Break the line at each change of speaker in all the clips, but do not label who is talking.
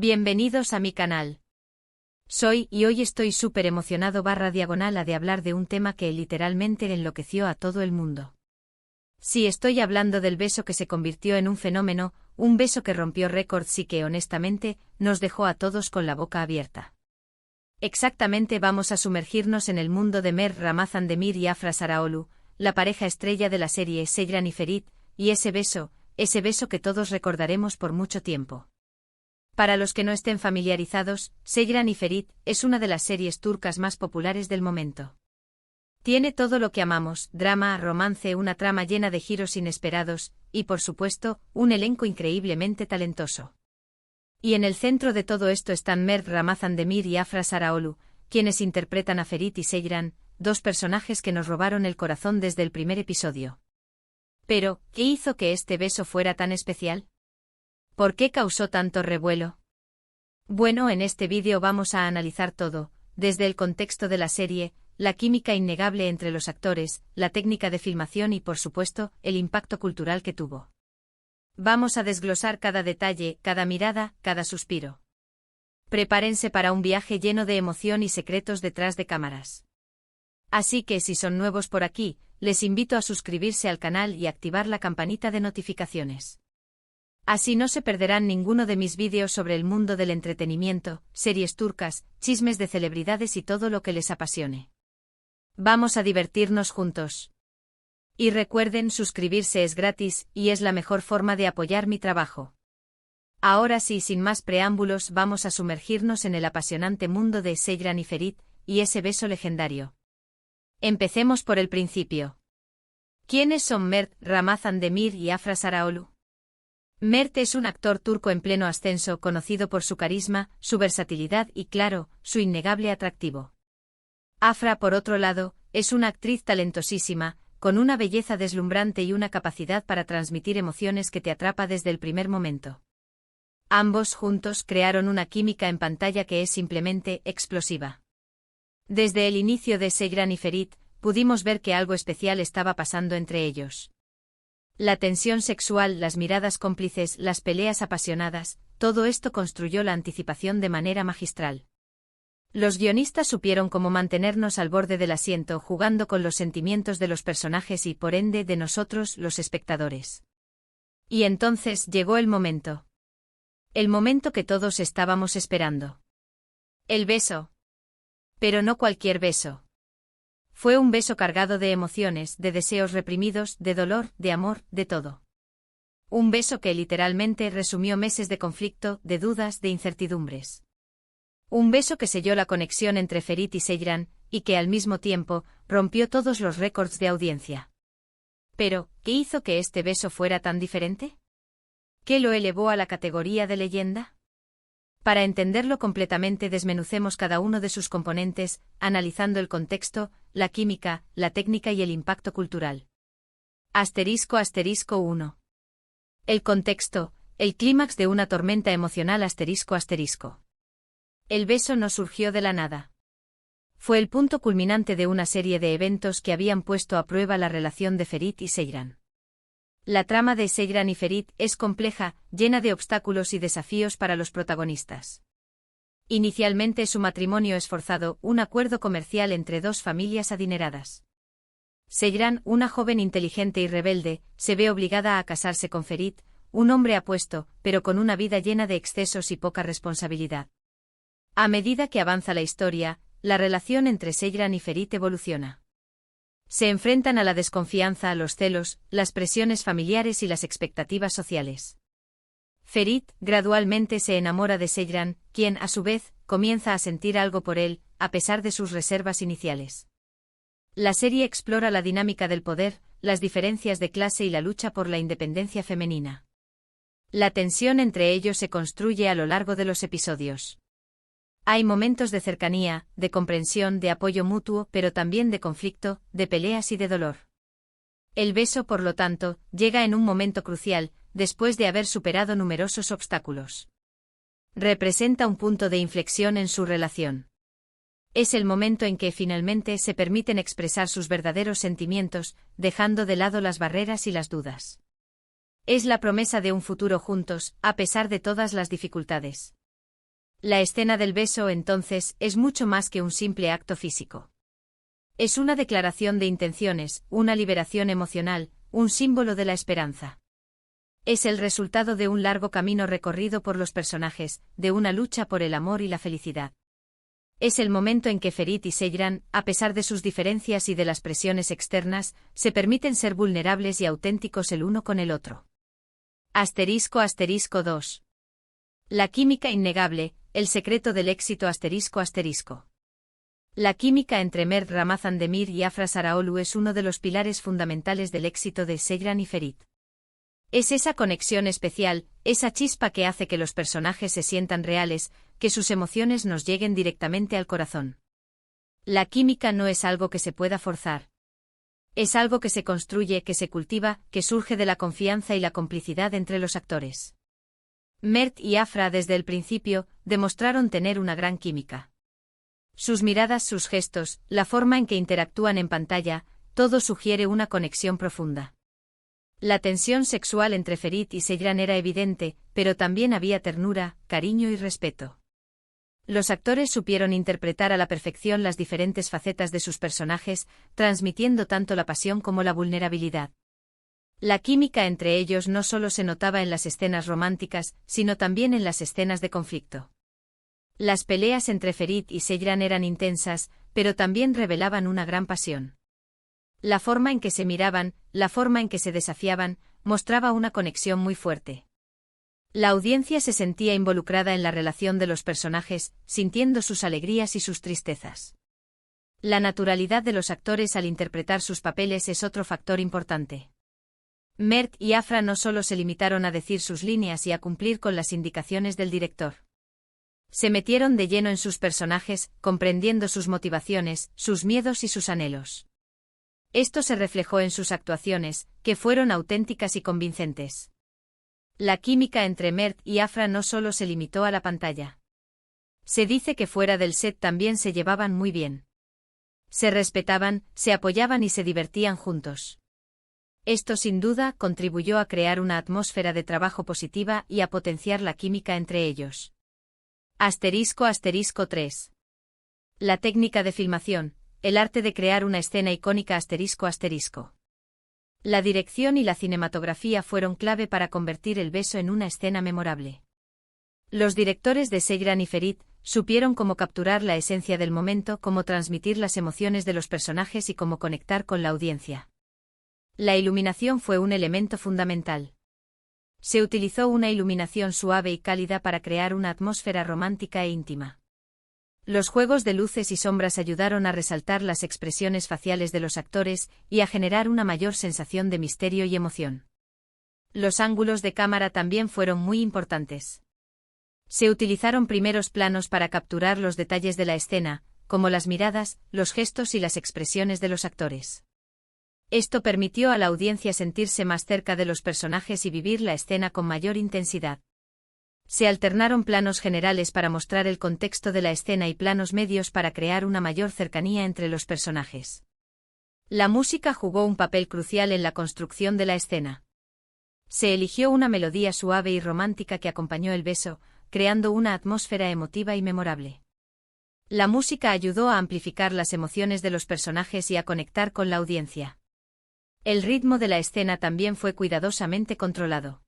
Bienvenidos a mi canal. Y hoy estoy súper emocionado /diagonal de hablar de un tema que literalmente enloqueció a todo el mundo. Sí, estoy hablando del beso que se convirtió en un fenómeno, un beso que rompió récords y que honestamente, nos dejó a todos con la boca abierta. Exactamente, vamos a sumergirnos en el mundo de Mert Ramazan Demir y Afra Saraaolu, la pareja estrella de la serie Seyran y Ferit, y ese beso que todos recordaremos por mucho tiempo. Para los que no estén familiarizados, Seyran y Ferit es una de las series turcas más populares del momento. Tiene todo lo que amamos: drama, romance, una trama llena de giros inesperados, y por supuesto, un elenco increíblemente talentoso. Y en el centro de todo esto están Mert Ramazan Demir y Afra Saraaolu, quienes interpretan a Ferit y Seyran, dos personajes que nos robaron el corazón desde el primer episodio. Pero, ¿qué hizo que este beso fuera tan especial? ¿Por qué causó tanto revuelo? Bueno, en este vídeo vamos a analizar todo, desde el contexto de la serie, la química innegable entre los actores, la técnica de filmación y por supuesto, el impacto cultural que tuvo. Vamos a desglosar cada detalle, cada mirada, cada suspiro. Prepárense para un viaje lleno de emoción y secretos detrás de cámaras. Así que si son nuevos por aquí, les invito a suscribirse al canal y activar la campanita de notificaciones. Así no se perderán ninguno de mis vídeos sobre el mundo del entretenimiento, series turcas, chismes de celebridades y todo lo que les apasione. Vamos a divertirnos juntos. Y recuerden, suscribirse es gratis, y es la mejor forma de apoyar mi trabajo. Ahora sí, sin más preámbulos, vamos a sumergirnos en el apasionante mundo de Seyran y Ferit, y ese beso legendario. Empecemos por el principio. ¿Quiénes son Mert Ramazan Demir y Afra Saraaolu? Mert es un actor turco en pleno ascenso, conocido por su carisma, su versatilidad y, claro, su innegable atractivo. Afra, por otro lado, es una actriz talentosísima, con una belleza deslumbrante y una capacidad para transmitir emociones que te atrapa desde el primer momento. Ambos juntos crearon una química en pantalla que es simplemente explosiva. Desde el inicio de Seyran y Ferit, pudimos ver que algo especial estaba pasando entre ellos. La tensión sexual, las miradas cómplices, las peleas apasionadas, todo esto construyó la anticipación de manera magistral. Los guionistas supieron cómo mantenernos al borde del asiento, jugando con los sentimientos de los personajes y, por ende, de nosotros, los espectadores. Y entonces llegó el momento. El momento que todos estábamos esperando. El beso. Pero no cualquier beso. Fue un beso cargado de emociones, de deseos reprimidos, de dolor, de amor, de todo. Un beso que literalmente resumió meses de conflicto, de dudas, de incertidumbres. Un beso que selló la conexión entre Ferit y Seyran, y que al mismo tiempo, rompió todos los récords de audiencia. Pero, ¿qué hizo que este beso fuera tan diferente? ¿Qué lo elevó a la categoría de leyenda? Para entenderlo completamente, desmenucemos cada uno de sus componentes, analizando el contexto, la química, la técnica y el impacto cultural. *** 1. El contexto, el clímax de una tormenta emocional ***. El beso no surgió de la nada. Fue el punto culminante de una serie de eventos que habían puesto a prueba la relación de Ferit y Seyran. La trama de Seyran y Ferit es compleja, llena de obstáculos y desafíos para los protagonistas. Inicialmente su matrimonio es forzado, un acuerdo comercial entre dos familias adineradas. Seyran, una joven inteligente y rebelde, se ve obligada a casarse con Ferit, un hombre apuesto, pero con una vida llena de excesos y poca responsabilidad. A medida que avanza la historia, la relación entre Seyran y Ferit evoluciona. Se enfrentan a la desconfianza, a los celos, las presiones familiares y las expectativas sociales. Ferit, gradualmente se enamora de Seyran, quien, a su vez, comienza a sentir algo por él, a pesar de sus reservas iniciales. La serie explora la dinámica del poder, las diferencias de clase y la lucha por la independencia femenina. La tensión entre ellos se construye a lo largo de los episodios. Hay momentos de cercanía, de comprensión, de apoyo mutuo, pero también de conflicto, de peleas y de dolor. El beso, por lo tanto, llega en un momento crucial, después de haber superado numerosos obstáculos. Representa un punto de inflexión en su relación. Es el momento en que finalmente se permiten expresar sus verdaderos sentimientos, dejando de lado las barreras y las dudas. Es la promesa de un futuro juntos, a pesar de todas las dificultades. La escena del beso, entonces, es mucho más que un simple acto físico. Es una declaración de intenciones, una liberación emocional, un símbolo de la esperanza. Es el resultado de un largo camino recorrido por los personajes, de una lucha por el amor y la felicidad. Es el momento en que Ferit y Seyran, a pesar de sus diferencias y de las presiones externas, se permiten ser vulnerables y auténticos el uno con el otro. *** 2. La química innegable, el secreto del éxito ***. La química entre Mert Ramazan Demir y Afra Saraolu es uno de los pilares fundamentales del éxito de Seyran y Ferit. Es esa conexión especial, esa chispa que hace que los personajes se sientan reales, que sus emociones nos lleguen directamente al corazón. La química no es algo que se pueda forzar. Es algo que se construye, que se cultiva, que surge de la confianza y la complicidad entre los actores. Mert y Afra desde el principio demostraron tener una gran química. Sus miradas, sus gestos, la forma en que interactúan en pantalla, todo sugiere una conexión profunda. La tensión sexual entre Ferit y Seyran era evidente, pero también había ternura, cariño y respeto. Los actores supieron interpretar a la perfección las diferentes facetas de sus personajes, transmitiendo tanto la pasión como la vulnerabilidad. La química entre ellos no solo se notaba en las escenas románticas, sino también en las escenas de conflicto. Las peleas entre Ferit y Seyran eran intensas, pero también revelaban una gran pasión. La forma en que se miraban, la forma en que se desafiaban, mostraba una conexión muy fuerte. La audiencia se sentía involucrada en la relación de los personajes, sintiendo sus alegrías y sus tristezas. La naturalidad de los actores al interpretar sus papeles es otro factor importante. Mert y Afra no solo se limitaron a decir sus líneas y a cumplir con las indicaciones del director. Se metieron de lleno en sus personajes, comprendiendo sus motivaciones, sus miedos y sus anhelos. Esto se reflejó en sus actuaciones, que fueron auténticas y convincentes. La química entre Mert y Afra no solo se limitó a la pantalla. Se dice que fuera del set también se llevaban muy bien. Se respetaban, se apoyaban y se divertían juntos. Esto sin duda contribuyó a crear una atmósfera de trabajo positiva y a potenciar la química entre ellos. ***3. La técnica de filmación, el arte de crear una escena icónica ***. La dirección y la cinematografía fueron clave para convertir el beso en una escena memorable. Los directores de Seyran y Ferit supieron cómo capturar la esencia del momento, cómo transmitir las emociones de los personajes y cómo conectar con la audiencia. La iluminación fue un elemento fundamental. Se utilizó una iluminación suave y cálida para crear una atmósfera romántica e íntima. Los juegos de luces y sombras ayudaron a resaltar las expresiones faciales de los actores y a generar una mayor sensación de misterio y emoción. Los ángulos de cámara también fueron muy importantes. Se utilizaron primeros planos para capturar los detalles de la escena, como las miradas, los gestos y las expresiones de los actores. Esto permitió a la audiencia sentirse más cerca de los personajes y vivir la escena con mayor intensidad. Se alternaron planos generales para mostrar el contexto de la escena y planos medios para crear una mayor cercanía entre los personajes. La música jugó un papel crucial en la construcción de la escena. Se eligió una melodía suave y romántica que acompañó el beso, creando una atmósfera emotiva y memorable. La música ayudó a amplificar las emociones de los personajes y a conectar con la audiencia. El ritmo de la escena también fue cuidadosamente controlado.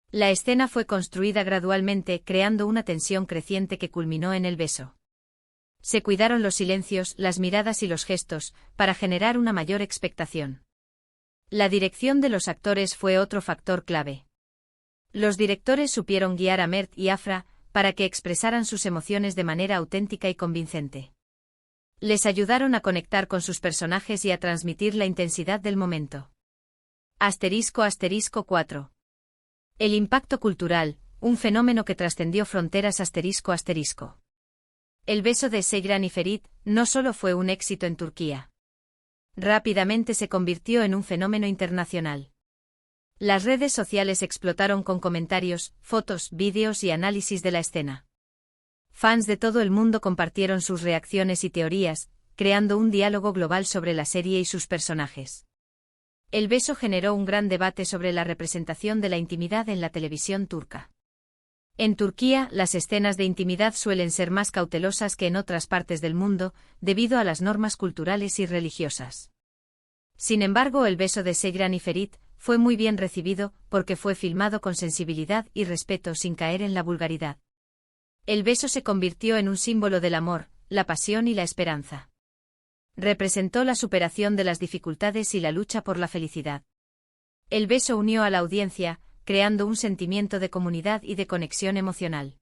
La escena fue construida gradualmente, creando una tensión creciente que culminó en el beso. Se cuidaron los silencios, las miradas y los gestos, para generar una mayor expectación. La dirección de los actores fue otro factor clave. Los directores supieron guiar a Mert y Afra para que expresaran sus emociones de manera auténtica y convincente. Les ayudaron a conectar con sus personajes y a transmitir la intensidad del momento. *4. El impacto cultural, un fenómeno que trascendió fronteras ***. El beso de Seyran y Ferit no solo fue un éxito en Turquía. Rápidamente se convirtió en un fenómeno internacional. Las redes sociales explotaron con comentarios, fotos, vídeos y análisis de la escena. Fans de todo el mundo compartieron sus reacciones y teorías, creando un diálogo global sobre la serie y sus personajes. El beso generó un gran debate sobre la representación de la intimidad en la televisión turca. En Turquía, las escenas de intimidad suelen ser más cautelosas que en otras partes del mundo, debido a las normas culturales y religiosas. Sin embargo, el beso de Seyran y Ferit fue muy bien recibido, porque fue filmado con sensibilidad y respeto sin caer en la vulgaridad. El beso se convirtió en un símbolo del amor, la pasión y la esperanza. Representó la superación de las dificultades y la lucha por la felicidad. El beso unió a la audiencia, creando un sentimiento de comunidad y de conexión emocional.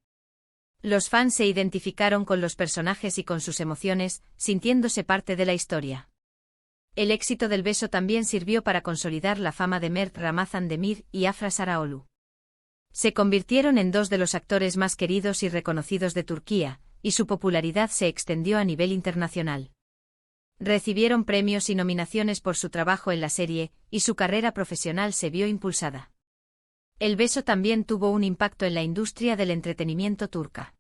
Los fans se identificaron con los personajes y con sus emociones, sintiéndose parte de la historia. El éxito del beso también sirvió para consolidar la fama de Mert Ramazan Demir y Afra Saraoğlu. Se convirtieron en dos de los actores más queridos y reconocidos de Turquía, y su popularidad se extendió a nivel internacional. Recibieron premios y nominaciones por su trabajo en la serie, y su carrera profesional se vio impulsada. El beso también tuvo un impacto en la industria del entretenimiento turca.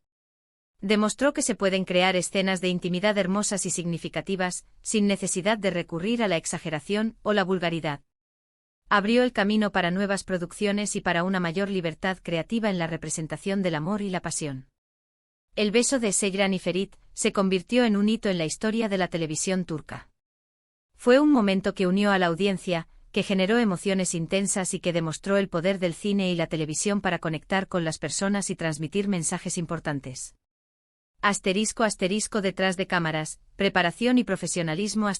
Demostró que se pueden crear escenas de intimidad hermosas y significativas, sin necesidad de recurrir a la exageración o la vulgaridad. Abrió el camino para nuevas producciones y para una mayor libertad creativa en la representación del amor y la pasión. El beso de Seyran y Ferit se convirtió en un hito en la historia de la televisión turca. Fue un momento que unió a la audiencia, que generó emociones intensas y que demostró el poder del cine y la televisión para conectar con las personas y transmitir mensajes importantes. *** Detrás de cámaras, preparación y profesionalismo ***.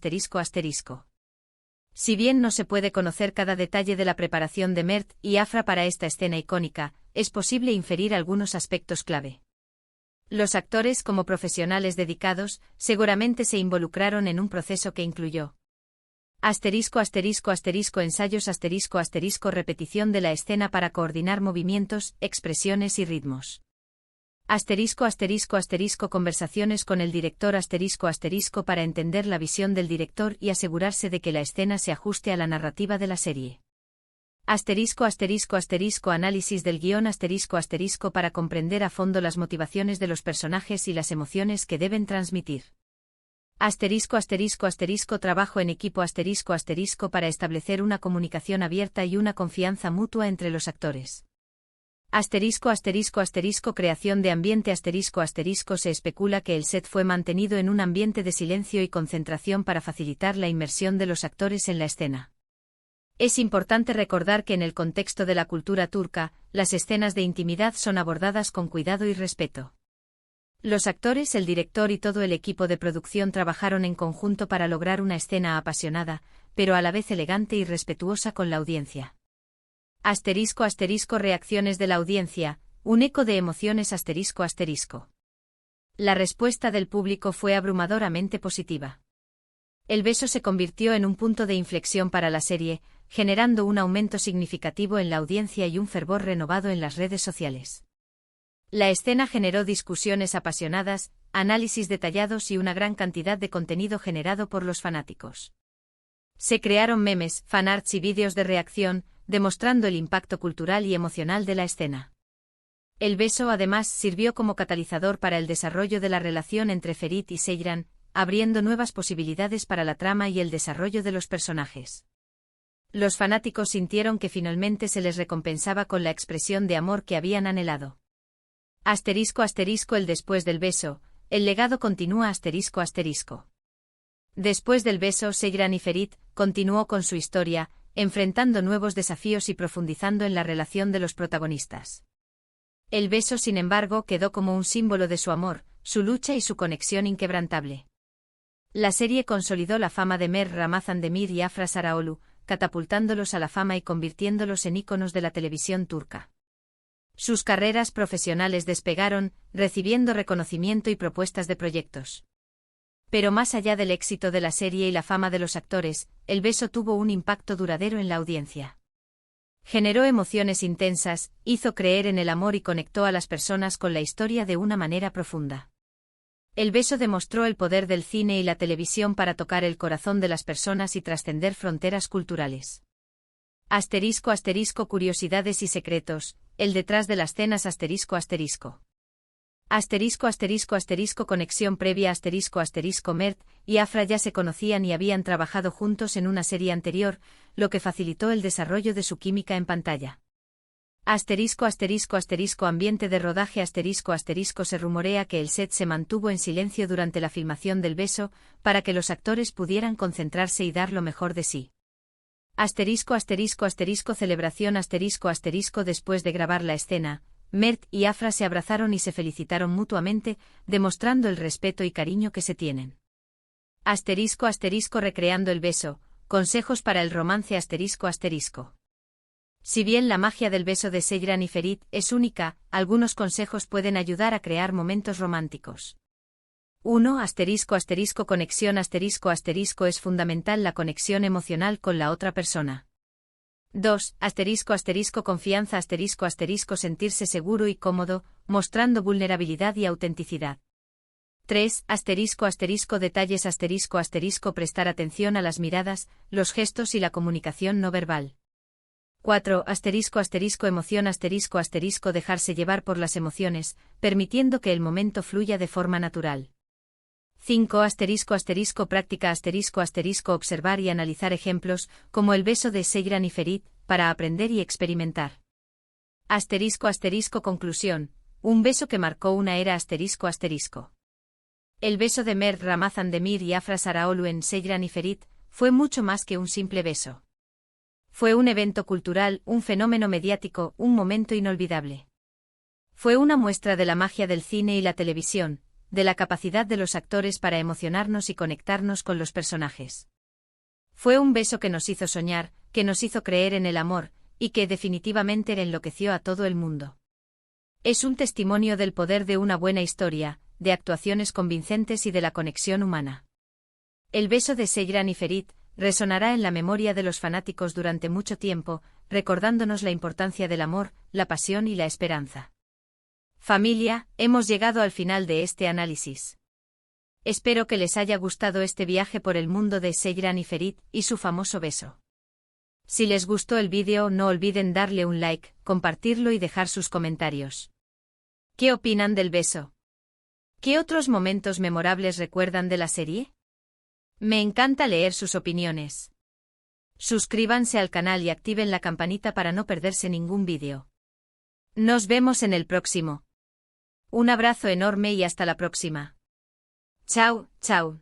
Si bien no se puede conocer cada detalle de la preparación de Mert y Afra para esta escena icónica, es posible inferir algunos aspectos clave. Los actores, como profesionales dedicados, seguramente se involucraron en un proceso que incluyó ensayos repetición de la escena para coordinar movimientos, expresiones y ritmos. Conversaciones con el director para entender la visión del director y asegurarse de que la escena se ajuste a la narrativa de la serie. Análisis del guión para comprender a fondo las motivaciones de los personajes y las emociones que deben transmitir. Trabajo en equipo para establecer una comunicación abierta y una confianza mutua entre los actores. Creación de ambiente se especula que el set fue mantenido en un ambiente de silencio y concentración para facilitar la inmersión de los actores en la escena. Es importante recordar que en el contexto de la cultura turca, las escenas de intimidad son abordadas con cuidado y respeto. Los actores, el director y todo el equipo de producción trabajaron en conjunto para lograr una escena apasionada, pero a la vez elegante y respetuosa con la audiencia. Reacciones de la audiencia, un eco de emociones ***. La respuesta del público fue abrumadoramente positiva. El beso se convirtió en un punto de inflexión para la serie, generando un aumento significativo en la audiencia y un fervor renovado en las redes sociales. La escena generó discusiones apasionadas, análisis detallados y una gran cantidad de contenido generado por los fanáticos. Se crearon memes, fanarts y vídeos de reacción, demostrando el impacto cultural y emocional de la escena. El beso además sirvió como catalizador para el desarrollo de la relación entre Ferit y Seyran, abriendo nuevas posibilidades para la trama y el desarrollo de los personajes. Los fanáticos sintieron que finalmente se les recompensaba con la expresión de amor que habían anhelado. El después del beso, el legado continúa ***. Después del beso, Seyran y Ferit continuó con su historia, enfrentando nuevos desafíos y profundizando en la relación de los protagonistas. El beso, sin embargo, quedó como un símbolo de su amor, su lucha y su conexión inquebrantable. La serie consolidó la fama de Mert Ramazan Demir y Afra Saraoğlu, catapultándolos a la fama y convirtiéndolos en íconos de la televisión turca. Sus carreras profesionales despegaron, recibiendo reconocimiento y propuestas de proyectos. Pero más allá del éxito de la serie y la fama de los actores, el beso tuvo un impacto duradero en la audiencia. Generó emociones intensas, hizo creer en el amor y conectó a las personas con la historia de una manera profunda. El beso demostró el poder del cine y la televisión para tocar el corazón de las personas y trascender fronteras culturales. Curiosidades y secretos, el detrás de las escenas Conexión previa Mert y Afra ya se conocían y habían trabajado juntos en una serie anterior, lo que facilitó el desarrollo de su química en pantalla. Ambiente de rodaje se rumorea que el set se mantuvo en silencio durante la filmación del beso, para que los actores pudieran concentrarse y dar lo mejor de sí. Celebración Después de grabar la escena, Mert y Afra se abrazaron y se felicitaron mutuamente, demostrando el respeto y cariño que se tienen. Recreando el beso, consejos para el romance Si bien la magia del beso de Seyran y Ferit es única, algunos consejos pueden ayudar a crear momentos románticos. 1. Conexión Es fundamental la conexión emocional con la otra persona. 2. Confianza Sentirse seguro y cómodo, mostrando vulnerabilidad y autenticidad. 3. Detalles Prestar atención a las miradas, los gestos y la comunicación no verbal. 4. Emoción Dejarse llevar por las emociones, permitiendo que el momento fluya de forma natural. 5. Práctica Observar y analizar ejemplos, como el beso de Seyran y Ferit, para aprender y experimentar. Conclusión. Un beso que marcó una era El beso de Mert Ramazan Demir y Afra Saraolu en Seyran y Ferit fue mucho más que un simple beso. Fue un evento cultural, un fenómeno mediático, un momento inolvidable. Fue una muestra de la magia del cine y la televisión, de la capacidad de los actores para emocionarnos y conectarnos con los personajes. Fue un beso que nos hizo soñar, que nos hizo creer en el amor, y que definitivamente enloqueció a todo el mundo. Es un testimonio del poder de una buena historia, de actuaciones convincentes y de la conexión humana. El beso de Seyran y Ferit resonará en la memoria de los fanáticos durante mucho tiempo, recordándonos la importancia del amor, la pasión y la esperanza. Familia, hemos llegado al final de este análisis. Espero que les haya gustado este viaje por el mundo de Seyran y Ferit y su famoso beso. Si les gustó el vídeo, no olviden darle un like, compartirlo y dejar sus comentarios. ¿Qué opinan del beso? ¿Qué otros momentos memorables recuerdan de la serie? Me encanta leer sus opiniones. Suscríbanse al canal y activen la campanita para no perderse ningún vídeo. Nos vemos en el próximo. Un abrazo enorme y hasta la próxima. Chao, chao.